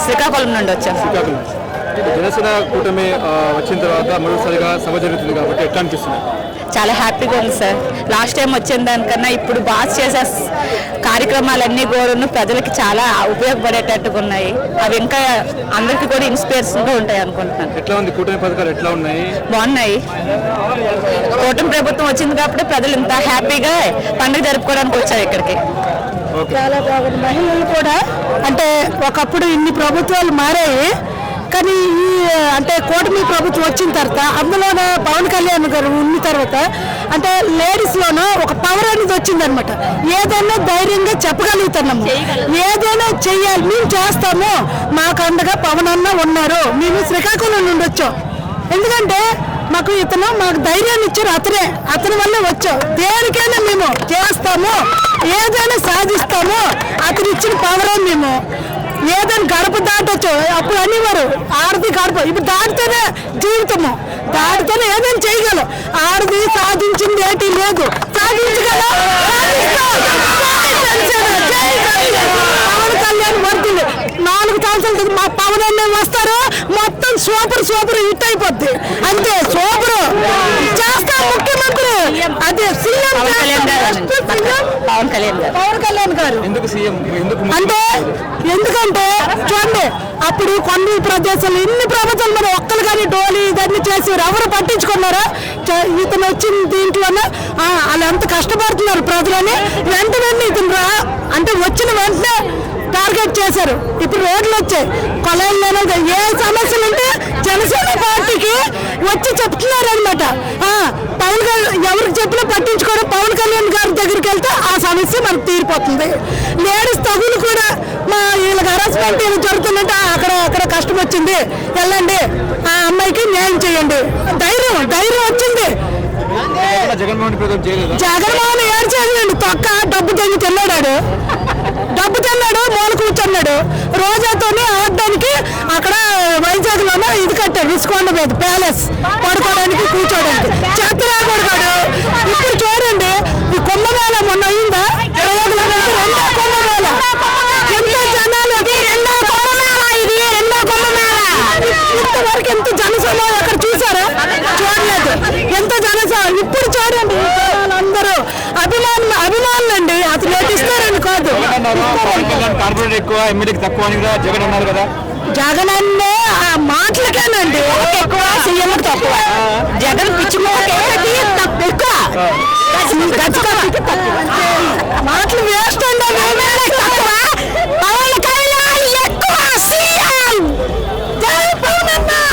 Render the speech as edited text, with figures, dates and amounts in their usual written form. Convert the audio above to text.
శ్రీకాకుళం నుండి వచ్చాం. జనసేన కూటమి వచ్చిన తర్వాత మరోసారిగా సభ జరుగుతుంది కాబట్టి ఎట్లా అనిపిస్తుంది? చాలా హ్యాపీగా ఉంది సార్. లాస్ట్ టైం వచ్చిన దానికన్నా ఇప్పుడు బాగా చేసే కార్యక్రమాలన్నీ కూడా ప్రజలకి చాలా ఉపయోగపడేటట్టుగా ఉన్నాయి. అవి ఇంకా అందరికీ కూడా ఇన్స్పిరేషన్గా ఉంటాయి అనుకుంటున్నాను. ఎట్లా ఉంది కూటమి పథకాలు ఎట్లా ఉన్నాయి? బాగున్నాయి. కూటమి ప్రభుత్వం వచ్చింది కాబట్టి ప్రజలు ఇంత హ్యాపీగా పండుగ జరుపుకోవడానికి వచ్చారు ఇక్కడికి. చాలా బాగుంది. మహిళలు కూడా అంటే ఒకప్పుడు ఇన్ని ప్రభుత్వాలు మారాయి కానీ ఈ అంటే కూటమి ప్రభుత్వం వచ్చిన తర్వాత అందులోనే పవన్ కళ్యాణ్ గారు ఉన్న తర్వాత అంటే లేడీస్లోనూ ఒక పవర్ అనేది వచ్చిందనమాట. ఏదైనా ధైర్యంగా చెప్పగలుగుతున్నాము, ఏదైనా చెయ్యాలి, మేము చేస్తాము, మాకు అండగా పవన్ అన్న ఉన్నారు. మేము శ్రీకాకుళం నుండి వచ్చాం. ఎందుకంటే మాకు మాకు ధైర్యాన్ని ఇచ్చారు. అతని వల్లే వచ్చాం. దేనికైనా మేము చేస్తాము, ఏదైనా సాధిస్తాము, అతను ఇచ్చిన పవరే. మేము ఏదైనా గడప దాటొచ్చు. అప్పుడు అనేవారు ఆడది గడప, ఇప్పుడు దాటితేనే జీవితము, దాటితేనే ఏదైనా చేయగలం. ఆడది సాధించింది ఏంటి లేదు, సాధించగలం. పవన్ కళ్యాణ్ వర్దింది 4 సంవత్సరాలు మా పవన్ అన్న వస్తారు, మొత్తం సూపర్ హిట్ అయిపోద్ది. అంతే సూపర్ చేస్తా ముఖ్యమంత్రి. అదే సీఎం పవన్ కళ్యాణ్ గారు. అంటే ఎందుకంటే చూడండి అప్పుడు కొన్ని ప్రదేశాలు ఇన్ని ప్రభుత్వాలు మరి ఒక్కరు కానీ డోలి ఇదన్నీ చేసేవారు. ఎవరు పట్టించుకున్నారా? ఇతను వచ్చిన దీంట్లోనే వాళ్ళు ఎంత కష్టపడుతున్నారు ప్రజలని. వెంటనే ఇతను అంటే వచ్చిన వెంటనే టార్గెట్ చేశారు. ఇప్పుడు రోడ్లు వచ్చాయి, కొలాయిలు లేనంత ఏ సమస్యలు ఉంటే జనసేన పార్టీకి వచ్చి చెప్తున్నారు అనమాట. పవన్ కళ్యాణ్ ఎవరికి చెప్పినా పట్టించుకోవడం, పవన్ కళ్యాణ్ గారి దగ్గరికి వెళ్తే ఆ సమస్య మనకు తీరిపోతుంది. లేడీస్ తగులు కూడా మా వీళ్ళకి హరాస్మెంట్ జరుగుతుందంటే అక్కడ కష్టం వచ్చింది, వెళ్ళండి ఆ అమ్మాయికి న్యాయం చేయండి. ధైర్యం వచ్చింది. జగన్మోహన్ ఏడు చేయలేండి. తొక్క డబ్బు తిన్నాడు, మూల కూర్చున్నాడు. రోజాతోనే ఆడడానికి అక్కడ వైజాగ్ లోనే ఇది కట్టాడు, రిస్కొండ మీద ప్యాలెస్, పడుకోవడానికి కూర్చోడానికి. చెత్తరా కొడుకాడు. ఇప్పుడు చూడండి ఈ కుంభమేళ మొన్న అయిందా? 22 కుంభమేళ. ఎంత జనాలు, ఇంతవరకు ఎంత జనసమూహం అక్కడ చూసారా? చూడలేదు. ఎంత జనసమూహం ఇప్పుడు చూడండి. అందరూ అభిమానులు అండి. అతను నటిస్తారని కాదు. జగన్ అన్నే ఆ మాటలకేనండి ఎక్కువ, సీఎం తక్కువ. జగన్ పిచ్చి ఎక్కువ, మాటలు వేస్ట్ అండి.